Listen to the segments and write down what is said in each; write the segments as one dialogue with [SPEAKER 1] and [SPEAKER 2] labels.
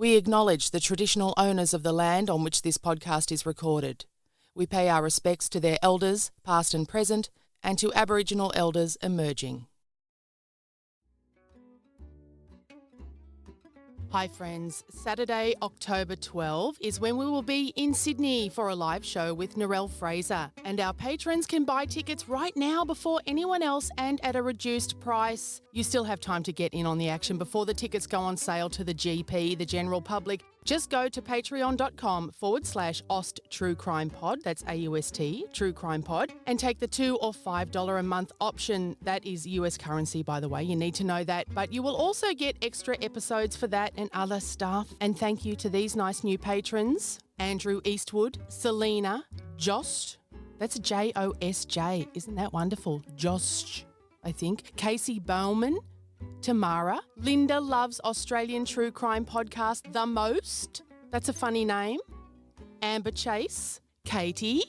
[SPEAKER 1] We acknowledge the traditional owners of the land on which this podcast is recorded. We pay our respects to their elders, past and present, and to Aboriginal elders emerging. Hi friends, Saturday, October 12 is when we will be in Sydney for a live show with Narelle Fraser, and our patrons can buy tickets right now before anyone else and at a reduced price. You still have time to get in on the action before the tickets go on sale to the GP, the general public. Just go to patreon.com/Aust True Crime Pod, that's AUST, True Crime Pod, and take the $2 or $5 a month option. That is US currency, by the way, you need to know that. But you will also get extra episodes for that and other stuff. And thank you to these nice new patrons: Andrew Eastwood, Selena, Josh, that's Josj, isn't that wonderful? Josh, I think, Casey Bowman, Tamara, Linda loves Australian True Crime Podcast the most. That's a funny name. Amber Chase, Katie,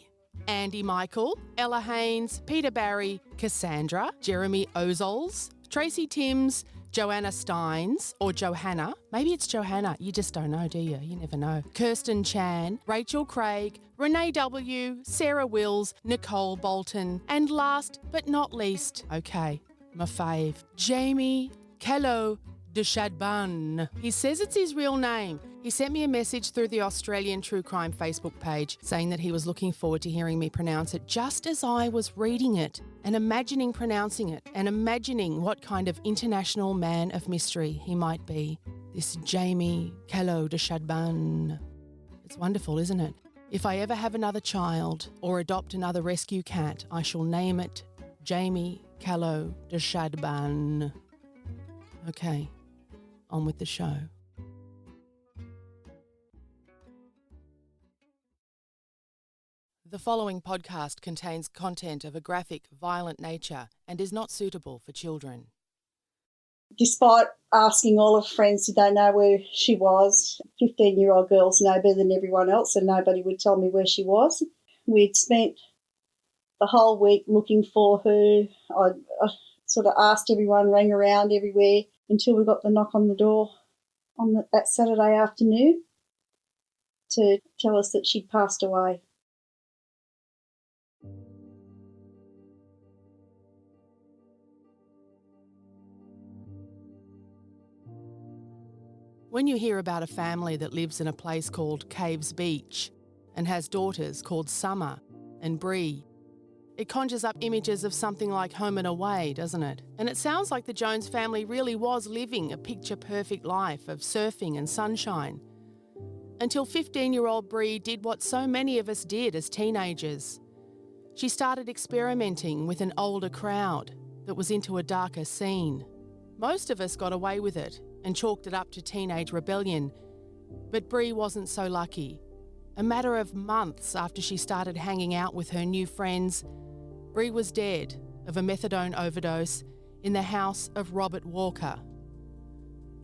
[SPEAKER 1] Andy Michael, Ella Haynes, Peter Barry, Cassandra, Jeremy Ozols, Tracy Timms, Joanna Steins, or Johanna. Maybe it's Johanna. You just don't know, do you? You never know. Kirsten Chan, Rachel Craig, Renee W., Sarah Wills, Nicole Bolton, and last but not least, okay, my fave, Jamie Kello de Chadban. He says it's his real name. He sent me a message through the Australian True Crime Facebook page saying that he was looking forward to hearing me pronounce it just as I was reading it and imagining pronouncing it and imagining what kind of international man of mystery he might be. This Jamie Kello de Chadban. It's wonderful, isn't it? If I ever have another child or adopt another rescue cat, I shall name it Jamie Kello de Chadban. Okay, on with the show. The following podcast contains content of a graphic, violent nature and is not suitable for children.
[SPEAKER 2] Despite asking all of friends, did they know where she was? 15-year-old girls know better than everyone else, and nobody would tell me where she was. We'd spent the whole week looking for her. I sort of asked everyone, rang around everywhere until we got the knock on the door on that Saturday afternoon to tell us that she'd passed away.
[SPEAKER 1] When you hear about a family that lives in a place called Caves Beach and has daughters called Summer and Bree, it conjures up images of something like Home and Away, doesn't it? And it sounds like the Jones family really was living a picture-perfect life of surfing and sunshine. Until 15-year-old Bree did what so many of us did as teenagers. She started experimenting with an older crowd that was into a darker scene. Most of us got away with it and chalked it up to teenage rebellion, but Bree wasn't so lucky. A matter of months after she started hanging out with her new friends, Bree was dead of a methadone overdose in the house of Robert Walker.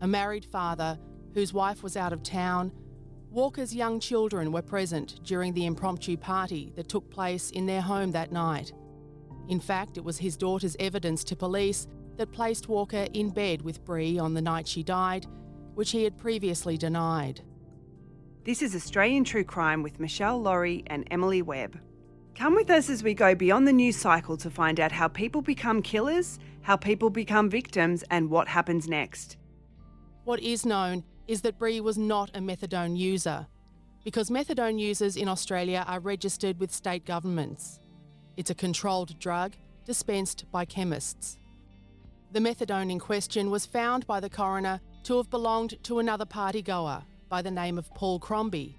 [SPEAKER 1] A married father whose wife was out of town, Walker's young children were present during the impromptu party that took place in their home that night. In fact, it was his daughter's evidence to police that placed Walker in bed with Bree on the night she died, which he had previously denied.
[SPEAKER 3] This is Australian True Crime with Michelle Laurie and Emily Webb. Come with us as we go beyond the news cycle to find out how people become killers, how people become victims, and what happens next.
[SPEAKER 1] What is known is that Bree was not a methadone user, because methadone users in Australia are registered with state governments. It's a controlled drug dispensed by chemists. The methadone in question was found by the coroner to have belonged to another partygoer by the name of Paul Crombie.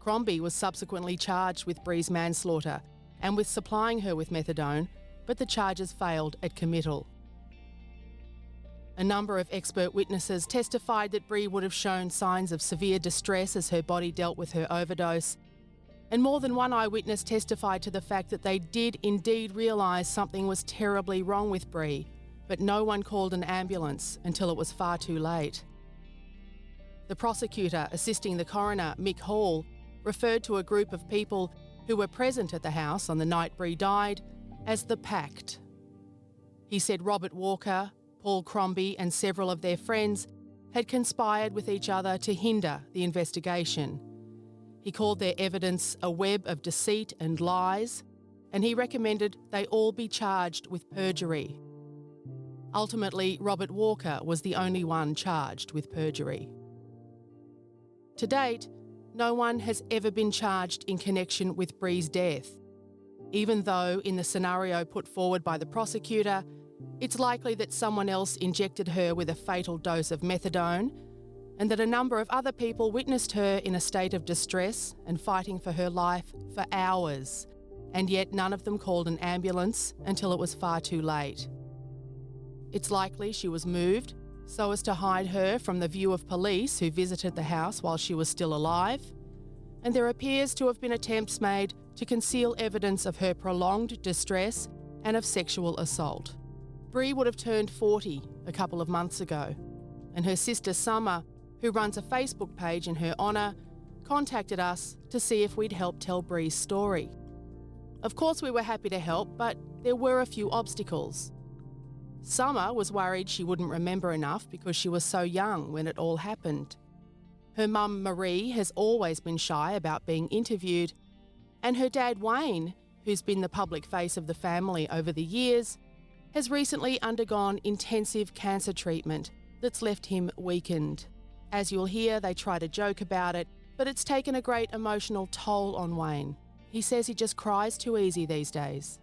[SPEAKER 1] Crombie was subsequently charged with Bree's manslaughter and with supplying her with methadone, but the charges failed at committal. A number of expert witnesses testified that Bree would have shown signs of severe distress as her body dealt with her overdose, and more than one eyewitness testified to the fact that they did indeed realise something was terribly wrong with Bree, but no one called an ambulance until it was far too late. The prosecutor assisting the coroner, Mick Hall, referred to a group of people who were present at the house on the night Bree died as the Pact. He said Robert Walker, Paul Crombie and several of their friends had conspired with each other to hinder the investigation. He called their evidence a web of deceit and lies, and he recommended they all be charged with perjury. Ultimately, Robert Walker was the only one charged with perjury. To date, no one has ever been charged in connection with Bree's death, even though in the scenario put forward by the prosecutor, it's likely that someone else injected her with a fatal dose of methadone, and that a number of other people witnessed her in a state of distress and fighting for her life for hours, and yet none of them called an ambulance until it was far too late. It's likely she was moved so as to hide her from the view of police who visited the house while she was still alive, and there appears to have been attempts made to conceal evidence of her prolonged distress and of sexual assault. Bree would have turned 40 a couple of months ago, and her sister Summer, who runs a Facebook page in her honour, contacted us to see if we'd help tell Bree's story. Of course we were happy to help, but there were a few obstacles. Summer was worried she wouldn't remember enough because she was so young when it all happened. Her mum Marie has always been shy about being interviewed, and her dad Wayne, who's been the public face of the family over the years, has recently undergone intensive cancer treatment that's left him weakened. As you'll hear, they try to joke about it, but it's taken a great emotional toll on Wayne. He says he just cries too easy these days.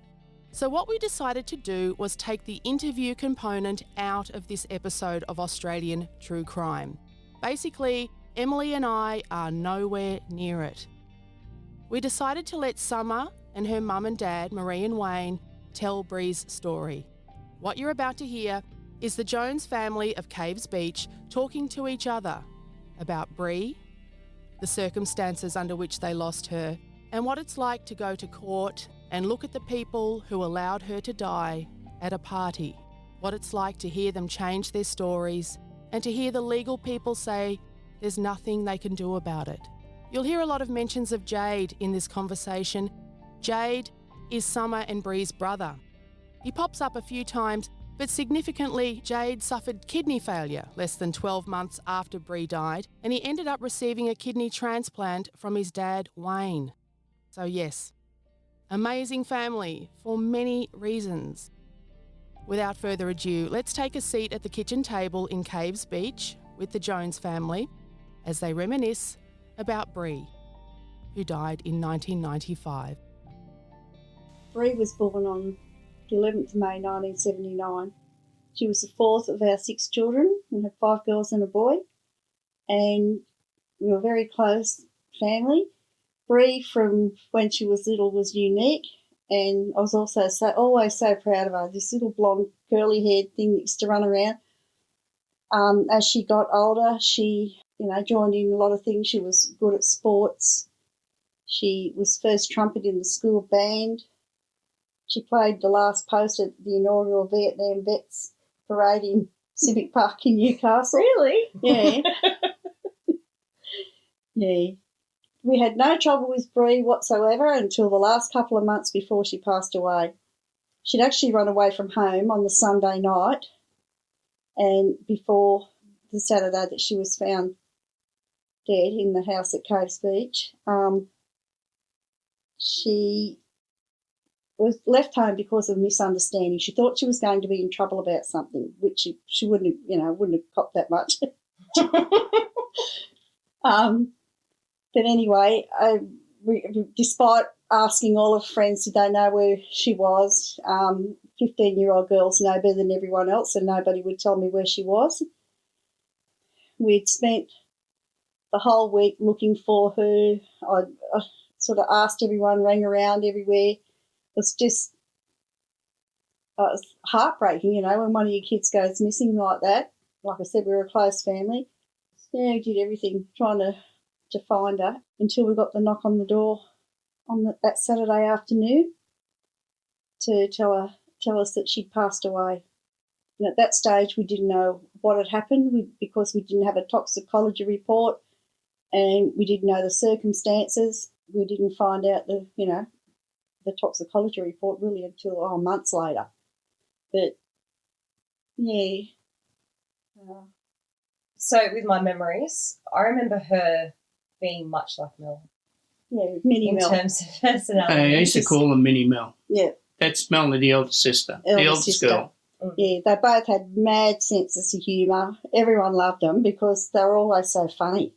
[SPEAKER 1] So what we decided to do was take the interview component out of this episode of Australian True Crime. Basically, Emily and I are nowhere near it. We decided to let Summer and her mum and dad, Marie and Wayne, tell Bree's story. What you're about to hear is the Jones family of Caves Beach talking to each other about Bree, the circumstances under which they lost her, and what it's like to go to court and look at the people who allowed her to die at a party. What it's like to hear them change their stories and to hear the legal people say there's nothing they can do about it. You'll hear a lot of mentions of Jade in this conversation. Jade is Summer and Bree's brother. He pops up a few times, but significantly, Jade suffered kidney failure less than 12 months after Bree died, and he ended up receiving a kidney transplant from his dad, Wayne. So yes, amazing family for many reasons. Without further ado, let's take a seat at the kitchen table in Caves Beach with the Jones family as they reminisce about Bree, who died in 1995.
[SPEAKER 2] Bree was born on the 11th of May 1979. She was the fourth of our 6 children. We had 5 girls and a boy, and we were a very close family. Bree, from when she was little, was unique, and I was also always so proud of her. This little blonde, curly-haired thing that used to run around. As she got older, she, joined in a lot of things. She was good at sports. She was first trumpet in the school band. She played the last post at the inaugural Vietnam Vets Parade in Civic Park in Newcastle.
[SPEAKER 4] Really?
[SPEAKER 2] Yeah. Yeah. We had no trouble with Bree whatsoever until the last couple of months before she passed away. She'd actually run away from home on the Sunday night, and before the Saturday that she was found dead in the house at Caves Beach, she was left home because of misunderstanding. She thought she was going to be in trouble about something, which she wouldn't have copped that much. But anyway, despite asking all of friends, did they know where she was? 15-year-old girls know better than everyone else, and nobody would tell me where she was. We'd spent the whole week looking for her. I sort of asked everyone, rang around everywhere. It was just heartbreaking, when one of your kids goes missing like that. Like I said, we were a close family. Yeah, we did everything trying to find her until we got the knock on the door on that Saturday afternoon to tell us that she'd passed away. And at that stage, we didn't know what had happened because we didn't have a toxicology report and we didn't know the circumstances. We didn't find out the toxicology report really until months later. But, yeah,
[SPEAKER 4] So with my memories, I remember her being much like Mel.
[SPEAKER 2] Yeah, Mini
[SPEAKER 4] in
[SPEAKER 2] Mel.
[SPEAKER 4] terms of personality.
[SPEAKER 5] I used to call them Mini Mel.
[SPEAKER 2] Yeah.
[SPEAKER 5] That's Melanie, the eldest sister, the eldest girl.
[SPEAKER 2] Yeah, they both had mad senses of humour. Everyone loved them because they were always so funny.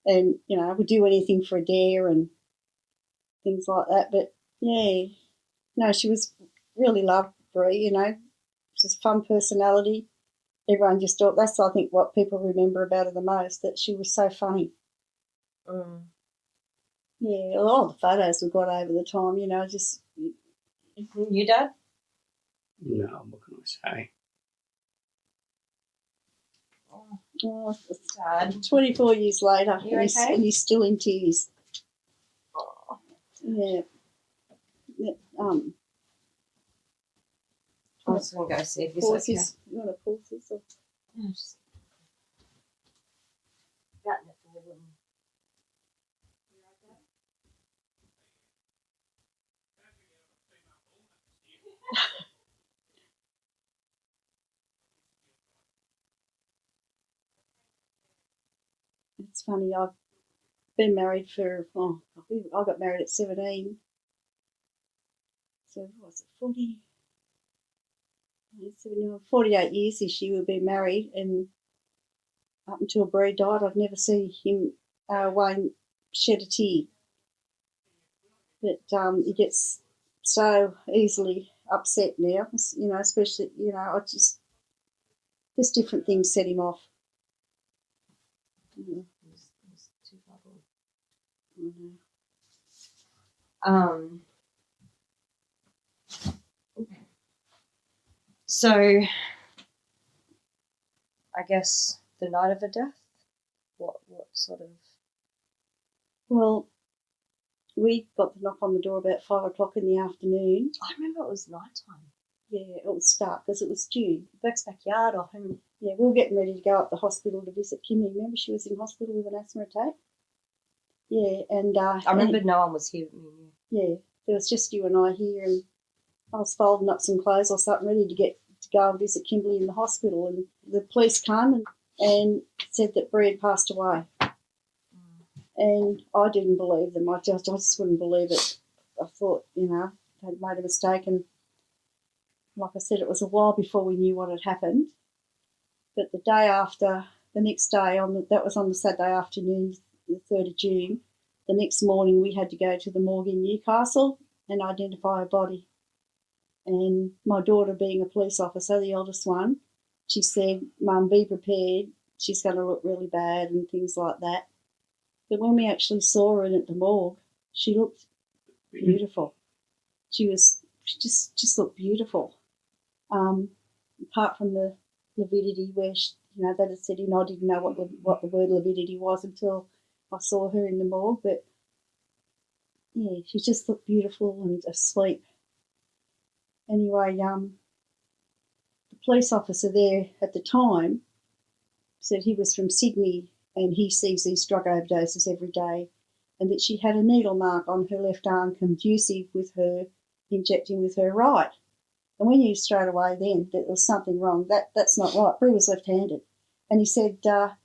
[SPEAKER 2] And, you know, would do anything for a dare and things like that. But, yeah, no, she was really loved, Bree, you know. Just fun personality. Everyone just thought that's, I think, what people remember about her the most, that she was so funny.
[SPEAKER 4] Mm.
[SPEAKER 2] Yeah, a lot of the photos we got over the time, you know, just...
[SPEAKER 4] You, Dad?
[SPEAKER 5] No, what can I say?
[SPEAKER 2] Oh,
[SPEAKER 4] Dad.
[SPEAKER 2] 24 years later,
[SPEAKER 4] You
[SPEAKER 2] and,
[SPEAKER 4] okay?
[SPEAKER 2] he's still in tears.
[SPEAKER 4] Oh.
[SPEAKER 2] Yeah.
[SPEAKER 4] I'm just going to go see if he's
[SPEAKER 2] Pause
[SPEAKER 4] okay.
[SPEAKER 2] this. You want to pause this? Or?
[SPEAKER 4] No, just... That little...
[SPEAKER 2] It's funny, I've been married for, I got married at 17. So, what was it, 48 years this year we've been married, and up until Bree died, I'd never seen him, Wayne, shed a tear. But he gets so easily upset now, you know, especially, you know, I just different things set him off. Mm.
[SPEAKER 4] It's too bubbly. So, I guess the night of her death, what sort of...
[SPEAKER 2] Well, we got the knock on the door about 5 o'clock in the afternoon.
[SPEAKER 4] I remember it was night time.
[SPEAKER 2] Yeah, it was dark because it was June.
[SPEAKER 4] Beck's backyard or home.
[SPEAKER 2] Yeah, we were getting ready to go up the hospital to visit Kimmy. Remember she was in hospital with an asthma attack? Yeah, and...
[SPEAKER 4] I remember no one was here with me.
[SPEAKER 2] Yeah, there was just you and I here, and I was folding up some clothes or something ready to go and visit Kimberly in the hospital, and the police came and said that Bree had passed away. And I didn't believe them. I just wouldn't believe it. I thought, you know, they'd made a mistake, and like I said, it was a while before we knew what had happened. But the day after, the next day, that was on the Saturday afternoon, the 3rd of June, the next morning we had to go to the morgue in Newcastle and identify a body. And my daughter, being a police officer, the eldest one, she said, Mum, be prepared, she's going to look really bad and things like that. But when we actually saw her in at the morgue, she looked beautiful. She just looked beautiful. Apart from the lividity, where you know, that had said, I didn't know what the word lividity was until I saw her in the morgue. But yeah, she just looked beautiful and asleep. Anyway, the police officer there at the time said he was from Sydney and he sees these drug overdoses every day, and that she had a needle mark on her left arm conducive with her injecting with her right. And we knew straight away then that there was something wrong. That's not right. Bree was left-handed. And he said, oh,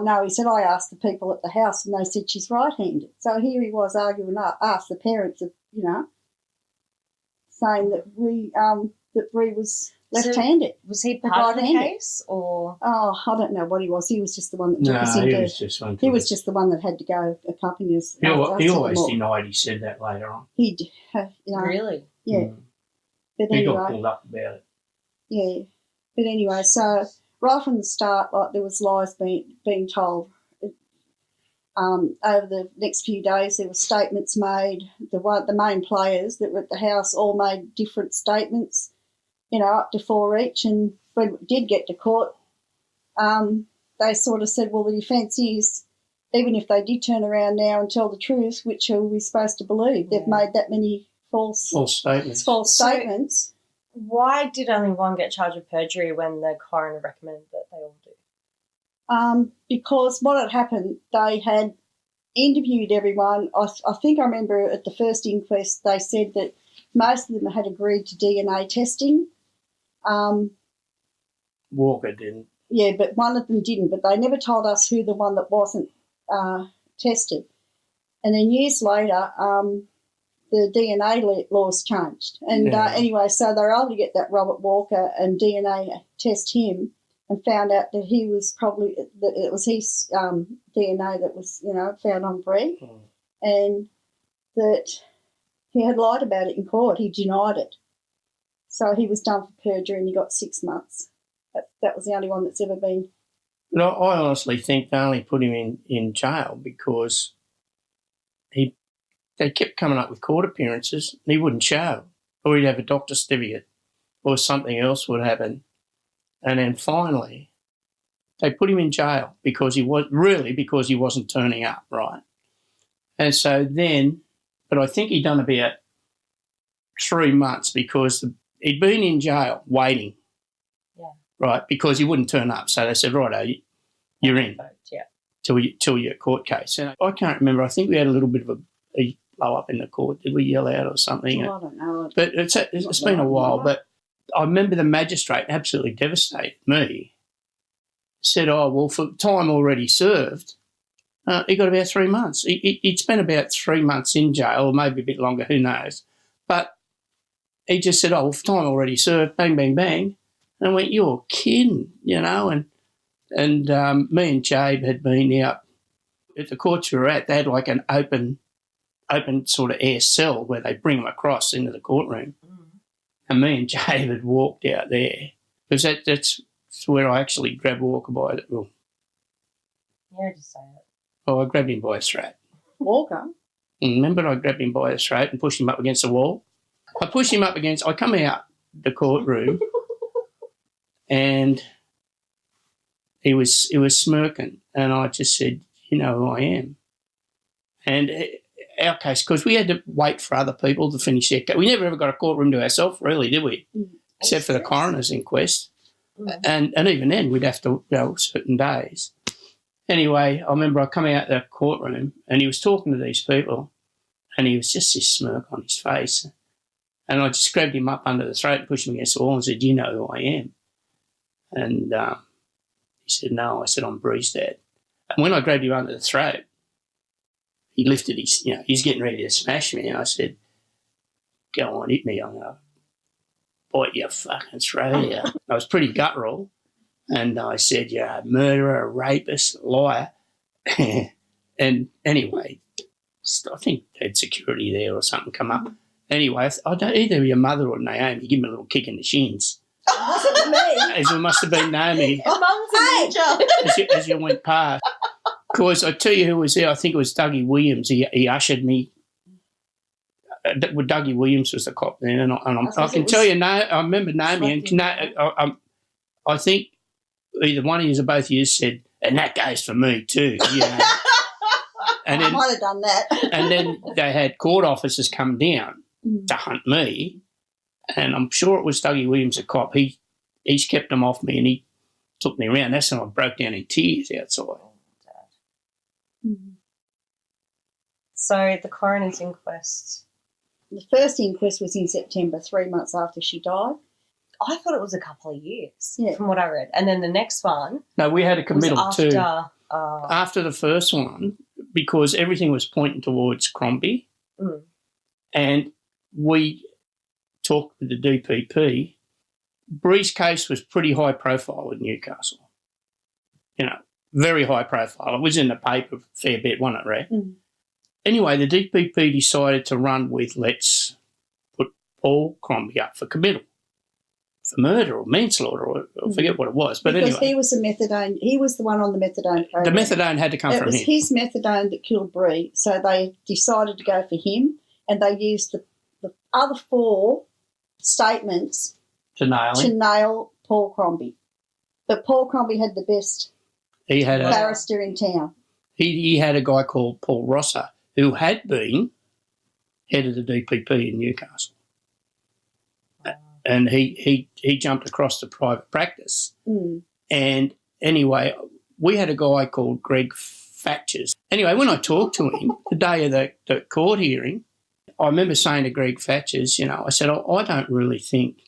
[SPEAKER 2] no, he said, I asked the people at the house and they said she's right-handed. So here he was arguing, asked the parents, of, you know, saying that that Bree was left-handed.
[SPEAKER 4] So was he part of the case, or?
[SPEAKER 2] Oh, I don't know what he was. He was just the one that took us into. He was just the one that had to go accompany us.
[SPEAKER 5] He always denied he said that later on.
[SPEAKER 2] He did. You know,
[SPEAKER 4] really?
[SPEAKER 2] Yeah.
[SPEAKER 5] Mm.
[SPEAKER 2] But
[SPEAKER 5] He
[SPEAKER 2] anyway,
[SPEAKER 5] got pulled up about it.
[SPEAKER 2] Yeah. But anyway, so right from the start, like, there was lies being told. Over the next few days, there were statements made. The main players that were at the house all made different statements, you know, up to 4 each. And when it did get to court, they sort of said, well, the defence is, even if they did turn around now and tell the truth, which are we supposed to believe? They've made that many false statements.
[SPEAKER 4] Why did only one get charged with perjury when the coroner recommended that they all do?
[SPEAKER 2] Because what had happened, they had interviewed everyone. I think I remember at the first inquest they said that most of them had agreed to DNA testing.
[SPEAKER 5] Walker didn't.
[SPEAKER 2] Yeah, but one of them didn't, but they never told us who the one that wasn't tested. And then years later, the DNA laws changed. And anyway, so they were able to get that Robert Walker and DNA test him and found out that he was probably, that it was his DNA that was, found on Bree, and that he had lied about it in court. He denied it. So he was done for perjury and he got 6 months. That was the only one that's ever been.
[SPEAKER 5] No, I honestly think they only put him in jail because they kept coming up with court appearances and he wouldn't show, or he'd have a doctor's certificate or something else would happen. And then finally they put him in jail because he wasn't turning up, right? And so then, but I think he'd done about 3 months because he'd been in jail waiting, right, because he wouldn't turn up. So they said, righto, you're in till your court case. And I can't remember. I think we had a little bit of a blow up in the court. Did we yell out or something?
[SPEAKER 2] I don't know.
[SPEAKER 5] But it's been a while. But I remember the magistrate absolutely devastated me. Said, oh, well, for time already served, he got about 3 months. He'd spent about 3 months in jail, or maybe a bit longer, who knows. But he just said, oh, well, for time already served, bang, bang, bang. And I went, you're kidding, And me and Jabe had been out at the courts we were at. They had like an open sort of air cell where they bring them across into the courtroom. And me and Jabe had walked out there because that's where I actually grabbed Walker by the... Well,
[SPEAKER 4] yeah, just say it.
[SPEAKER 5] Oh, I grabbed him by his throat.
[SPEAKER 2] Walker?
[SPEAKER 5] Remember I grabbed him by his throat and pushed him up against the wall? I come out the courtroom and he was smirking, and I just said, you know who I am. And our case, because we had to wait for other people to finish their case. We never ever got a courtroom to ourselves, really, did we? Except for the coroner's inquest. And even then, we'd have to go certain days. Anyway, I remember I come out the courtroom and he was talking to these people and he was just this smirk on his face. And I just grabbed him up under the throat and pushed him against the wall and said, do you know who I am? And he said, no. I said, I'm Bree's dad. And when I grabbed him under the throat, he lifted his, he's getting ready to smash me. And I said, go on, hit me. I'm going to bite your fucking throat out. I was pretty guttural. And I said, you're a murderer, a rapist, a liar. And anyway, I think they had security there or something come up. Anyway, I don't either your mother or Naomi give me a little kick in the shins.
[SPEAKER 2] Wasn't me.
[SPEAKER 5] As it must have been Naomi.
[SPEAKER 4] Your mum's a ninja.
[SPEAKER 5] as you went past. Because I tell you who was there, I think it was Dougie Williams. He ushered me. Dougie Williams was the cop then. And I can tell you, I remember Naomi. And I think either one of you or both of you said, and that goes for me too. And then,
[SPEAKER 2] I might have done that.
[SPEAKER 5] And then they had court officers come down to hunt me, and I'm sure it was Dougie Williams, the cop. He's kept them off me, and he took me around. That's when I broke down in tears outside.
[SPEAKER 4] So the coroner's inquest.
[SPEAKER 2] The first inquest was in September, 3 months after she died.
[SPEAKER 4] I thought it was a couple of years,
[SPEAKER 2] from
[SPEAKER 4] what I read. And then the next one...
[SPEAKER 5] No, we had a committal
[SPEAKER 4] after,
[SPEAKER 5] too. After the first one, because everything was pointing towards Crombie, and we talked with the DPP. Bree's case was pretty high profile in Newcastle. Very high profile. It was in the paper a fair bit, wasn't it, Ray? Anyway, the DPP decided to run with let's put Paul Crombie up for committal, for murder or manslaughter, or I forget what it was. But
[SPEAKER 2] because
[SPEAKER 5] anyway.
[SPEAKER 2] he was the one on the methadone program.
[SPEAKER 5] The methadone had to come from him.
[SPEAKER 2] It was his methadone that killed Bree, so they decided to go for him, and they used the other 4 statements
[SPEAKER 5] to
[SPEAKER 2] nail Paul Crombie. But Paul Crombie had the best barrister in town.
[SPEAKER 5] He had a guy called Paul Rosser who had been head of the DPP in Newcastle. And he jumped across to private practice. And anyway, we had a guy called Greg Fatches. Anyway, when I talked to him the day of the court hearing, I remember saying to Greg Fatches, I said, I don't really think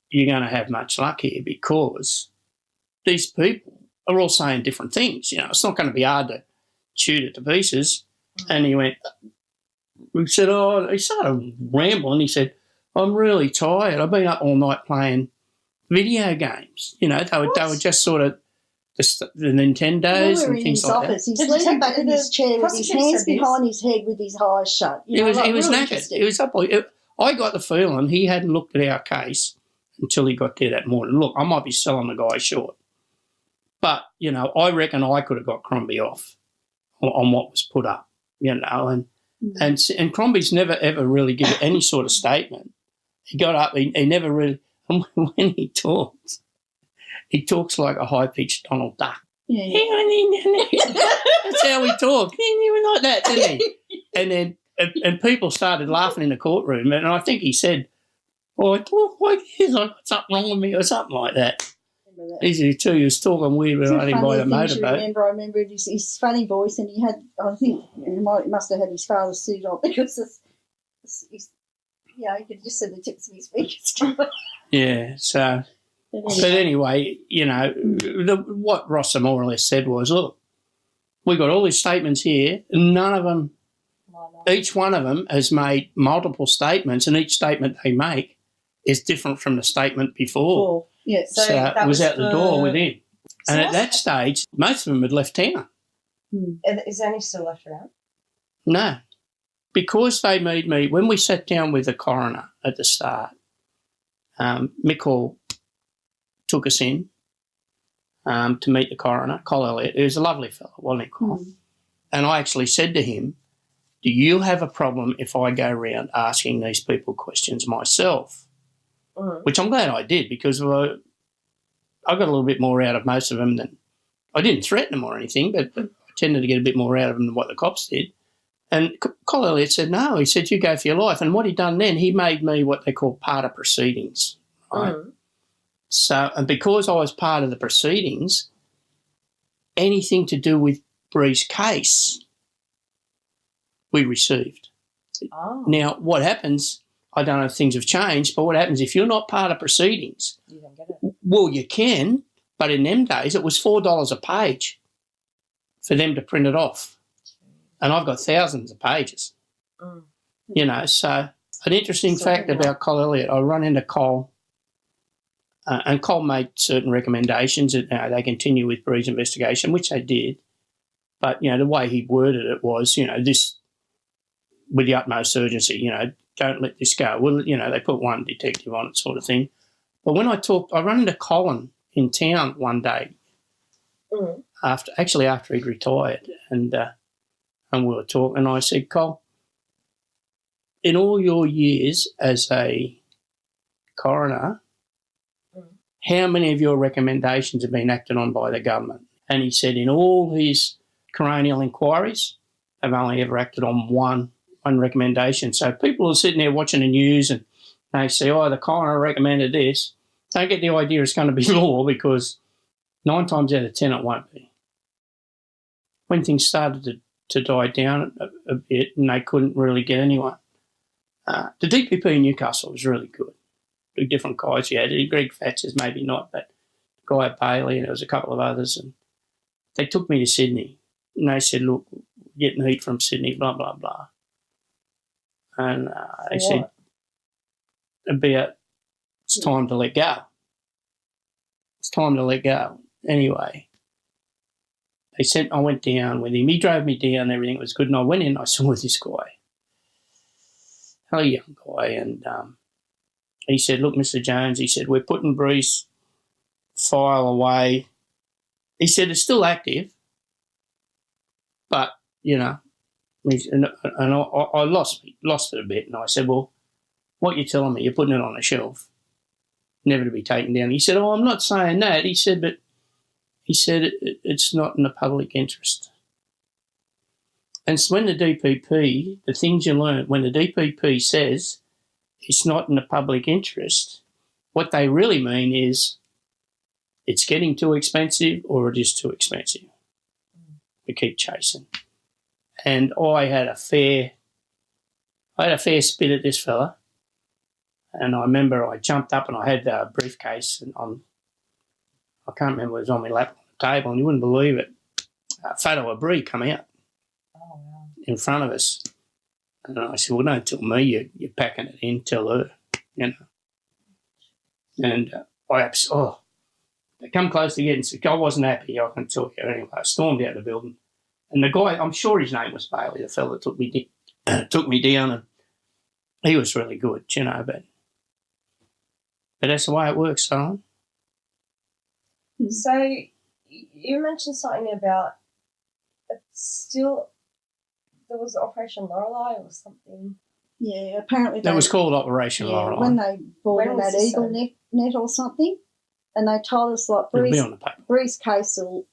[SPEAKER 5] you're going to have much luck here because these people are all saying different things. It's not going to be hard to shoot it to pieces. And he started rambling. He said, I'm really tired. I've been up all night playing video games. They were just sort of the Nintendos and things like that.
[SPEAKER 2] He's leaning back in his chair with his hands behind his head with his eyes shut.
[SPEAKER 5] He was knackered. He was up. I got the feeling he hadn't looked at our case until he got there that morning. Look, I might be selling the guy short. But, I reckon I could have got Crombie off on what was put up, and Crombie's never, ever really given any sort of statement. He got up, he never really, when he talks like a high-pitched Donald Duck.
[SPEAKER 2] Yeah.
[SPEAKER 5] That's how he talked. He was like that, didn't he? And then and people started laughing in the courtroom, and I think he said, I talk like this, I've got something wrong with me or something like that. Easy too. He was talking weird when I didn't buy the motorboat.
[SPEAKER 2] I remember his funny voice, and he had, I think he must have had his father's suit on because you could just see the tips of his fingers.
[SPEAKER 5] Yeah, so, but anyway, what Rosser more or less said was, look, we got all these statements here, none of them, each one of them has made multiple statements, and each statement they make is different from the statement before.
[SPEAKER 2] Yeah,
[SPEAKER 5] so it was out the door with him. And at that stage, most of them had left town.
[SPEAKER 4] Is there any still left around?
[SPEAKER 5] No. Because they made me, when we sat down with the coroner at the start, Mick Hall took us in to meet the coroner, Col Elliott. He was a lovely fellow, wasn't he, Col? And I actually said to him, do you have a problem if I go around asking these people questions myself? Which I'm glad I did, because I got a little bit more out of most of them than – I didn't threaten them or anything, but I tended to get a bit more out of them than what the cops did. And Col Elliott said, no. He said, you go for your life. And what he done then, he made me what they call part of proceedings. Right? So, and because I was part of the proceedings, anything to do with Bree's case we received. Now, what happens – I don't know if things have changed, but what happens if you're not part of proceedings?
[SPEAKER 4] You don't get it.
[SPEAKER 5] Well, you can, but in them days it was $4 a page for them to print it off. And I've got thousands of pages. So an interesting fact about Col Elliott, I run into Col, and Col made certain recommendations that they continue with Bree's investigation, which they did. But, the way he worded it was, this with the utmost urgency, don't let this go. Well, they put one detective on it sort of thing. But when I run into Colin in town one day after he'd retired, and we were talking, and I said, Col, in all your years as a coroner, how many of your recommendations have been acted on by the government? And he said in all his coronial inquiries, they've only ever acted on one recommendation. So people are sitting there watching the news and they say, the coroner recommended this. Don't get the idea it's going to be law, because 9 times out of 10 it won't be. When things started to die down a bit and they couldn't really get anyone, the DPP in Newcastle was really good. The different guys you had, Greg Thatcher's maybe not, but Guy Bailey, and there was a couple of others, and they took me to Sydney and they said, look, we're getting heat from Sydney, blah, blah, blah. And they said, it's time to let go. It's time to let go. Anyway, I went down with him. He drove me down, everything was good. And I went in, I saw this guy, a young guy, and he said, look, Mr. Jones, he said, we're putting Bree's file away. He said, it's still active, but, and I lost it a bit, and I said, well, what you're telling me, you're putting it on a shelf, never to be taken down. He said, I'm not saying that. He said, but it's not in the public interest. And so when the DPP, the things you learn, when the DPP says it's not in the public interest, what they really mean is it's getting too expensive or it is too expensive to keep chasing. And I had a fair spit at this fella. And I remember I jumped up and I had a briefcase and I can't remember, it was on my lap on the table, and you wouldn't believe it. A photo of Bree come out in front of us. And I said, well, don't tell me you're packing it in, tell her, you know. And they come close to getting sick. I wasn't happy, I can tell you. Anyway, I stormed out of the building. And the guy, I'm sure his name was Bailey, the fella that took me down, and he was really good, you know, but that's the way it works, son.
[SPEAKER 4] So you mentioned something about still there was Operation Lorelei or something.
[SPEAKER 2] Yeah, apparently
[SPEAKER 5] That was called Operation Lorelei.
[SPEAKER 2] When they brought in that eagle net or something, and they told us, like, Bree's case will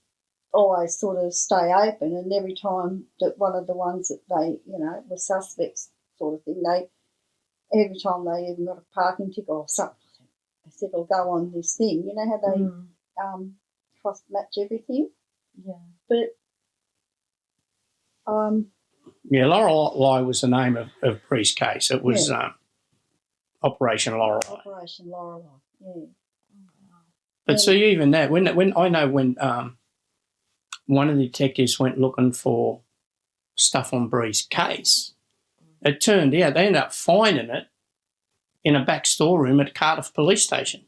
[SPEAKER 2] always sort of stay open, and every time that one of the ones that they, you know, were suspects sort of thing, every time they even got a parking ticket or something, they said, "I'll go on this thing." You know how they cross match everything?
[SPEAKER 4] Yeah.
[SPEAKER 2] But
[SPEAKER 5] Lorelei was the name of Bree's case. It was Operation Lorelei.
[SPEAKER 2] Operation Lorelei, yeah.
[SPEAKER 5] But see, even that, when I know when one of the detectives went looking for stuff on Bree's case, it turned out they ended up finding it in a back storeroom at Cardiff Police Station.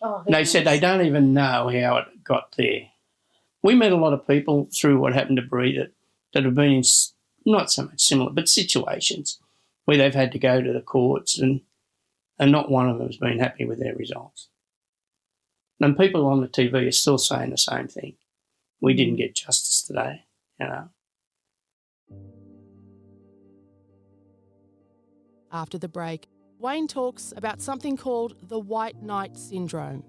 [SPEAKER 2] Oh,
[SPEAKER 5] they said they don't even know how it got there. We met a lot of people through what happened to Bree that have been in not so much similar, but situations where they've had to go to the courts and not one of them has been happy with their results. And people on the TV are still saying the same thing. We didn't get justice today, you know.
[SPEAKER 1] After the break, Wayne talks about something called the White Knight Syndrome.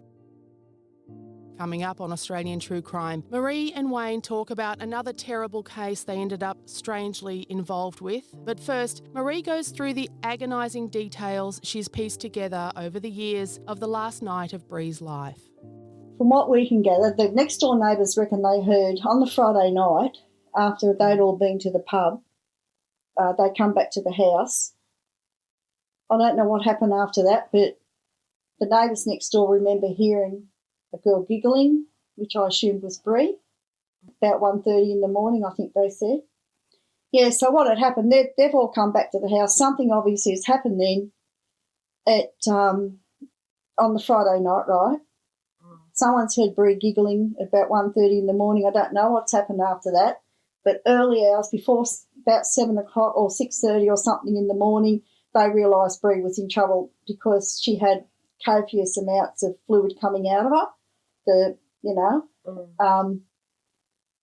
[SPEAKER 1] Coming up on Australian True Crime, Marie and Wayne talk about another terrible case they ended up strangely involved with. But first, Marie goes through the agonising details she's pieced together over the years of the last night of Bree's life.
[SPEAKER 2] From what we can gather, the next door neighbours reckon they heard on the Friday night, after they'd all been to the pub, they come back to the house. I don't know what happened after that, but the neighbours next door remember hearing a girl giggling, which I assumed was Bree, about 1:30 in the morning, I think they said. Yeah, so what had happened, they've all come back to the house. Something obviously has happened then on the Friday night, right? Someone's heard Bree giggling about 1:30 in the morning. I don't know what's happened after that, but early hours before, about 7 o'clock or 6:30 or something in the morning, they realised Bree was in trouble because she had copious amounts of fluid coming out of her,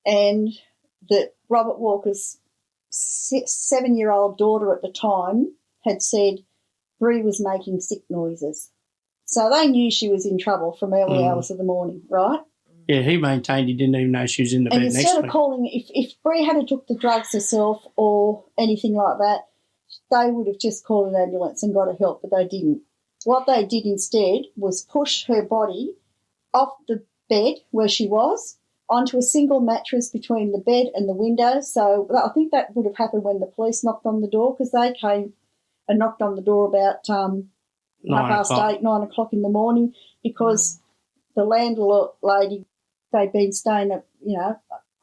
[SPEAKER 2] and that Robert Walker's 7-year-old daughter at the time had said Bree was making sick noises. So they knew she was in trouble from early hours of the morning, right?
[SPEAKER 5] Yeah, he maintained he didn't even know she was in the bed next to him. And
[SPEAKER 2] instead of calling, if Bree had took the drugs herself or anything like that, they would have just called an ambulance and got her help, but they didn't. What they did instead was push her body off the bed where she was onto a single mattress between the bed and the window. So I think that would have happened when the police knocked on the door, because they came and knocked on the door about 8:30, 9 o'clock in the morning, because the landlord lady, they'd been staying up,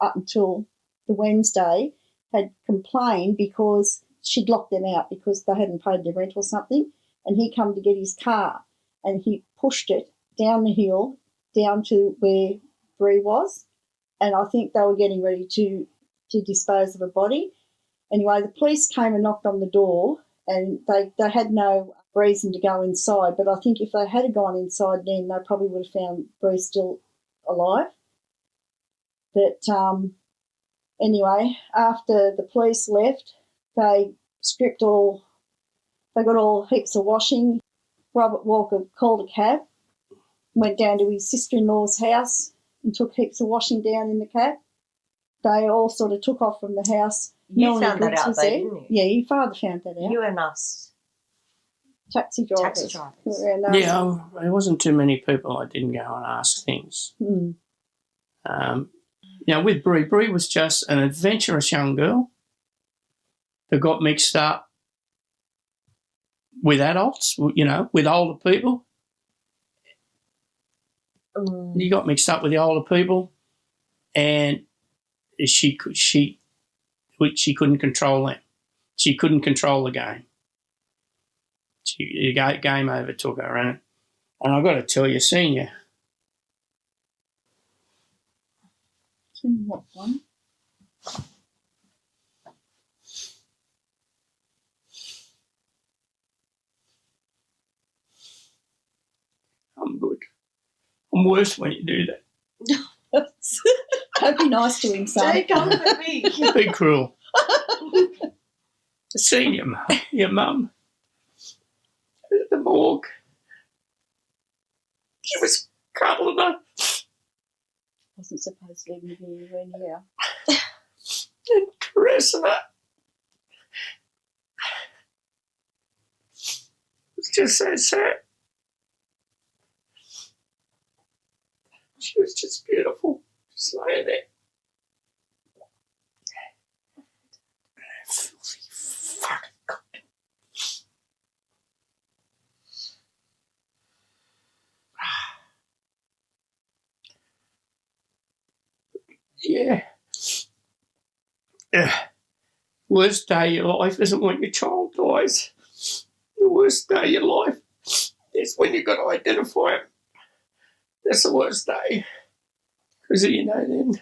[SPEAKER 2] up until the Wednesday, had complained because she'd locked them out because they hadn't paid their rent or something, and he come to get his car and he pushed it down the hill down to where Bree was, and I think they were getting ready to dispose of a body. Anyway, the police came and knocked on the door, and they had no reason to go inside, but I think if they had gone inside then, they probably would have found Bree still alive. But anyway, after the police left, they got all heaps of washing. Robert Walker called a cab, went down to his sister-in-law's house and took heaps of washing down in the cab. They all sort of took off from the house.
[SPEAKER 4] You found that out, though, didn't you?
[SPEAKER 2] Yeah, your father found that out.
[SPEAKER 4] You and us.
[SPEAKER 2] Taxi drivers.
[SPEAKER 5] Yeah, there wasn't too many people I didn't go and ask things. With Bree was just an adventurous young girl that got mixed up with adults, with older people. He got mixed up with the older people, and she couldn't control them. She couldn't control the game. The game overtook her, and I've got to tell you, Senior.
[SPEAKER 2] What one?
[SPEAKER 5] I'm good. I'm worse when you do that.
[SPEAKER 2] Don't be nice to him, son.
[SPEAKER 4] Don't comfort me.
[SPEAKER 5] Be cruel. Seen your mum at the morgue. She was cuddling her
[SPEAKER 2] Wasn't supposed to even be anywhere near.
[SPEAKER 5] and caressing her. It's just so sad. She was just beautiful, just laying there. Filthy fucking God. Yeah. Worst day of your life isn't when your child dies. The worst day of your life is when you've got to identify it. That's the worst day. Because, then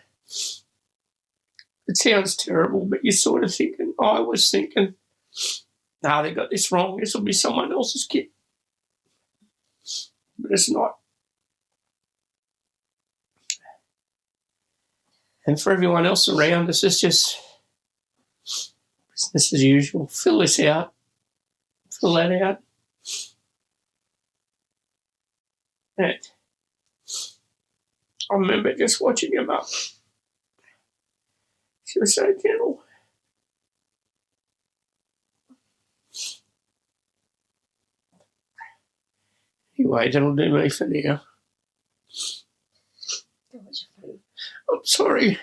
[SPEAKER 5] it sounds terrible, but you're sort of thinking, I was thinking, no, they got this wrong. This will be someone else's kid. But it's not. And for everyone else around us, it's just business as usual. Fill this out. Fill that out. And I remember just watching him up. She was so gentle. Anyway, that'll do me for now. I'm sorry.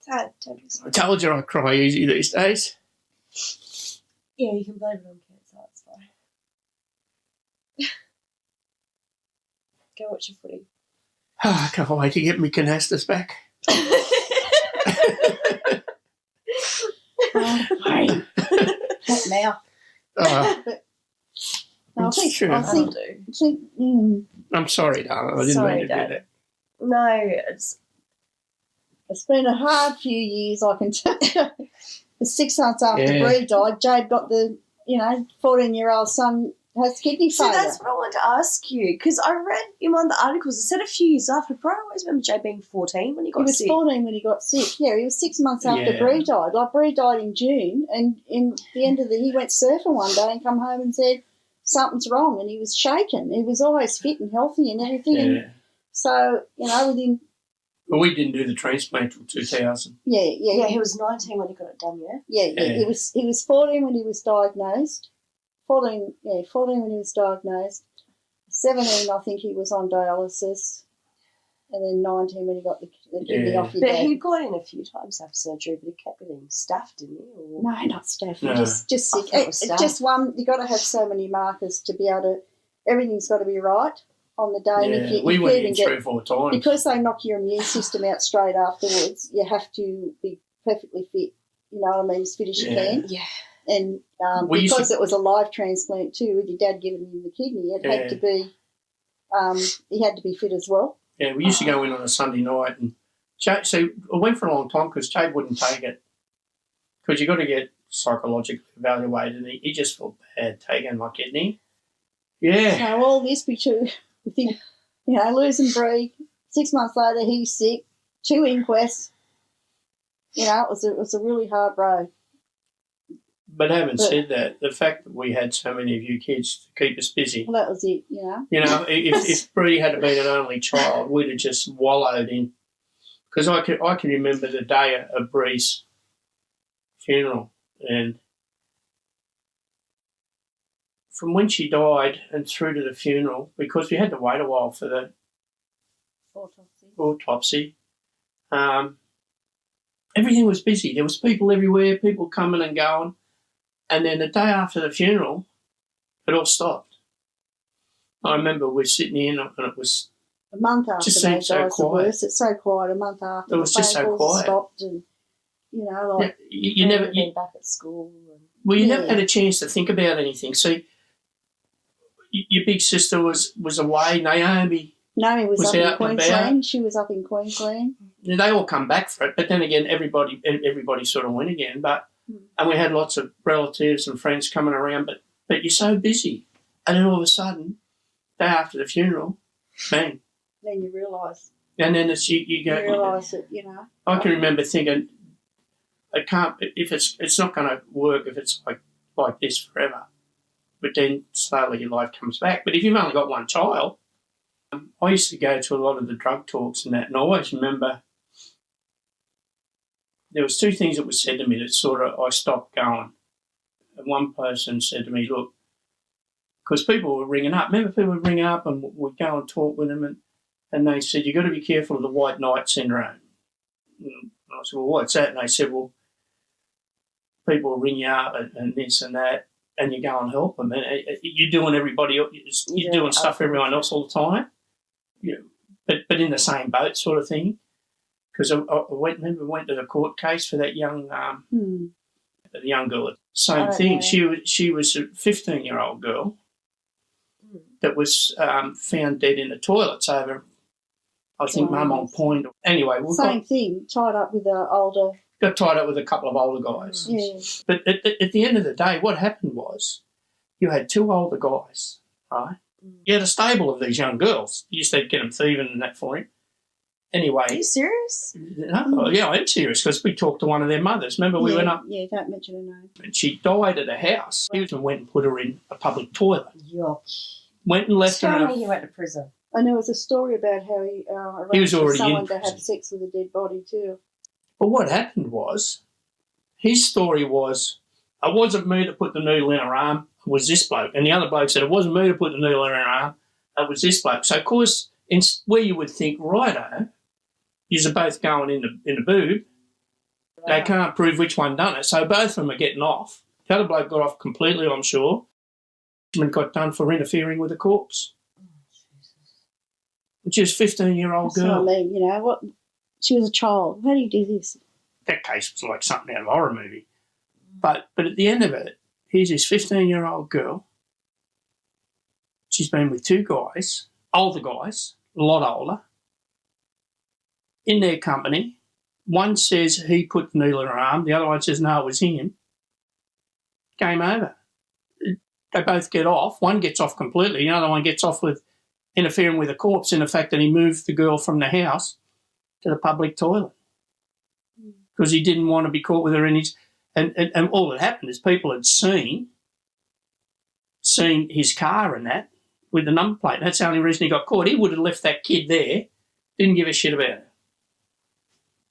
[SPEAKER 4] Dad, don't be sorry.
[SPEAKER 5] I told you I cry easy these days.
[SPEAKER 4] Yeah, you can blame it on cancer, it's fine. Go watch your footy.
[SPEAKER 5] I can't wait to get my canastas back.
[SPEAKER 2] Hey, that mouth. No,
[SPEAKER 5] It's true.
[SPEAKER 2] I think,
[SPEAKER 5] I'm sorry, darling. I didn't mean to do that.
[SPEAKER 4] No, it's
[SPEAKER 2] been a hard few years, I can tell you. The 6 months after
[SPEAKER 5] Yeah.
[SPEAKER 2] Bree died, Jade got the, 14-year-old son has kidney
[SPEAKER 4] so
[SPEAKER 2] failure.
[SPEAKER 4] that's what I wanted to ask you, because I read in one of the articles, it said a few years after, but I always remember Jay being 14 when he
[SPEAKER 2] He
[SPEAKER 4] got
[SPEAKER 2] was
[SPEAKER 4] sick.
[SPEAKER 2] 14 when he got sick. Yeah, he was 6 months after
[SPEAKER 5] Yeah.
[SPEAKER 2] Bree died. Like, Bree died in June, and in the end of he went surfing one day and come home and said something's wrong, and he was shaken. He was always fit and healthy and everything.
[SPEAKER 5] Yeah.
[SPEAKER 2] And so, within...
[SPEAKER 5] But we didn't do the transplant till 2000.
[SPEAKER 4] Yeah, he was 19 when he got it done, yeah?
[SPEAKER 2] Yeah. He was 14 when he was diagnosed. 14 when he was diagnosed. 17, I think he was on dialysis. And then 19 when he got the kidney off your
[SPEAKER 4] But
[SPEAKER 2] dad.
[SPEAKER 4] he got in a few times after surgery, but he kept getting staffed, didn't he? Or...
[SPEAKER 2] No, not staph.
[SPEAKER 5] No.
[SPEAKER 2] Just
[SPEAKER 4] I
[SPEAKER 2] sick.
[SPEAKER 4] thought it was
[SPEAKER 2] It's
[SPEAKER 4] staph.
[SPEAKER 2] just one. You got to have so many markers to be able to. Everything's got to be right on the day. And
[SPEAKER 5] Yeah, we went in 3 or 4 times.
[SPEAKER 2] because they knock your immune system out straight afterwards. You have to be perfectly fit. You know what I mean? As fit as you
[SPEAKER 5] Yeah.
[SPEAKER 2] can.
[SPEAKER 4] Yeah.
[SPEAKER 2] And
[SPEAKER 5] We used
[SPEAKER 2] because
[SPEAKER 5] to-
[SPEAKER 2] it was a live transplant too, with your dad giving him the kidney, it had to be. He had to be fit as well.
[SPEAKER 5] Yeah, we used to go in on a Sunday night, and Jade, so it went for a long time because Jade wouldn't take it because you got to get psychologically evaluated, and he just felt bad taking my kidney. Yeah,
[SPEAKER 2] So all this picture, losing Bree. 6 months later, he's sick. 2 inquests. It was a really hard road.
[SPEAKER 5] but having said that, the fact that we had so many of you kids to keep us busy,
[SPEAKER 2] Well, that was it.
[SPEAKER 5] if Bree had been an only child, we'd have just wallowed in. Because I can remember the day of Bree's funeral, and from when she died and through to the funeral, because we had to wait a while for the autopsy, everything was busy. There was people everywhere, people coming and going. And then the day after the funeral, it all stopped. I remember we're sitting in and it was
[SPEAKER 2] A month after
[SPEAKER 5] Just
[SPEAKER 2] they
[SPEAKER 5] seemed so
[SPEAKER 2] died, the
[SPEAKER 5] quiet.
[SPEAKER 2] worst. It's so quiet. A month after
[SPEAKER 5] It was
[SPEAKER 2] the
[SPEAKER 5] just
[SPEAKER 2] phone
[SPEAKER 5] so
[SPEAKER 2] calls
[SPEAKER 5] quiet.
[SPEAKER 2] stopped, and like
[SPEAKER 5] You never.
[SPEAKER 4] been back at school.
[SPEAKER 5] You never
[SPEAKER 2] Yeah.
[SPEAKER 5] had a chance to think about anything. See, your big sister was away. Naomi,
[SPEAKER 2] Naomi was
[SPEAKER 5] Was
[SPEAKER 2] up in
[SPEAKER 5] out and about.
[SPEAKER 2] Queensland. She was up in Queensland.
[SPEAKER 5] they all come back for it. But then again, everybody sort of went again. But and we had lots of relatives and friends coming around. But you're so busy, and then all of a sudden, day after the funeral, bang.
[SPEAKER 2] Then you realise.
[SPEAKER 5] And then it's you go.
[SPEAKER 2] You realise that
[SPEAKER 5] I can remember thinking, it can't. If it's not going to work if it's like this forever. But then slowly your life comes back. But if you've only got one child, I used to go to a lot of the drug talks and that, and I always remember there was two things that were said to me that sort of I stopped going. And one person said to me, look, because people were ringing up. Remember, people would ring up and we'd go and talk with them, and they said, you've got to be careful of the white knight syndrome. And I said, well, what's that? And they said, well, people will ring you up and this and that, and you go and help them. And you're doing you're doing stuff for everyone else all the time. But in the same boat sort of thing. Because I went to the court case for that young the young girl. Same thing.
[SPEAKER 2] know.
[SPEAKER 5] She was a 15-year-old girl that was found dead in the toilets over, I think, Mum on Point. Anyway,
[SPEAKER 2] same thing. Tied up with an older.
[SPEAKER 5] Got tied up with a couple of older guys.
[SPEAKER 2] Yeah.
[SPEAKER 5] But at the end of the day, what happened was you had two older guys, right? You had a stable of these young girls. You used to get them thieving and that for him. Anyway.
[SPEAKER 4] Are you serious?
[SPEAKER 5] No, yeah, I am serious because we talked to one of their mothers. Remember we went up?
[SPEAKER 2] Yeah, don't mention her name.
[SPEAKER 5] And she died at a house. He went and put her in a public toilet.
[SPEAKER 4] Yuck.
[SPEAKER 5] Went and left her
[SPEAKER 4] Tell
[SPEAKER 5] in
[SPEAKER 4] me he went to prison.
[SPEAKER 2] And there was a story about how he
[SPEAKER 5] was
[SPEAKER 2] arranged for
[SPEAKER 5] already in
[SPEAKER 2] someone to
[SPEAKER 5] prison.
[SPEAKER 2] have sex with a dead body too.
[SPEAKER 5] But what happened was, his story was, it wasn't me that put the needle in her arm, it was this bloke. And the other bloke said, it wasn't me to put the needle in her arm, it was this bloke. So, of course, where you would think, righto, you're both going in the boob, they can't prove which one done it. So both of them are getting off. The other bloke got off completely, I'm sure, and got done for interfering with a corpse. Which is a 15-year-old
[SPEAKER 2] That's
[SPEAKER 5] girl.
[SPEAKER 2] what I mean, what? She was a child. How do you do this?
[SPEAKER 5] That case was like something out of a horror movie. But at the end of it, here's this 15-year-old girl. She's been with two guys, older guys, a lot older, in their company. One says he put the needle in her arm. The other one says, no, it was him. Game over. They both get off. One gets off completely. The other one gets off with interfering with a corpse in the fact that he moved the girl from the house to the public toilet because he didn't want to be caught with her in his... And all that happened is people had seen his car and that with the number plate. That's the only reason he got caught. He would have left that kid there, didn't give a shit about it.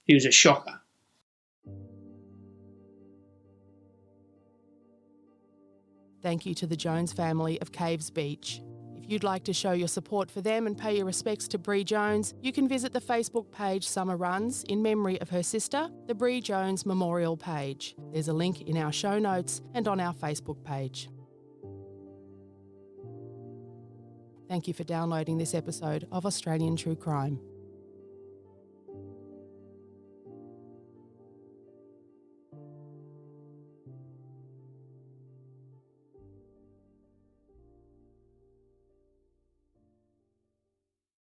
[SPEAKER 5] He was a shocker.
[SPEAKER 1] Thank you to the Jones family of Caves Beach. If you'd like to show your support for them and pay your respects to Bree Jones, you can visit the Facebook page Summer Runs in memory of her sister, the Bree Jones Memorial page. There's a link in our show notes and on our Facebook page. Thank you for downloading this episode of Australian True Crime.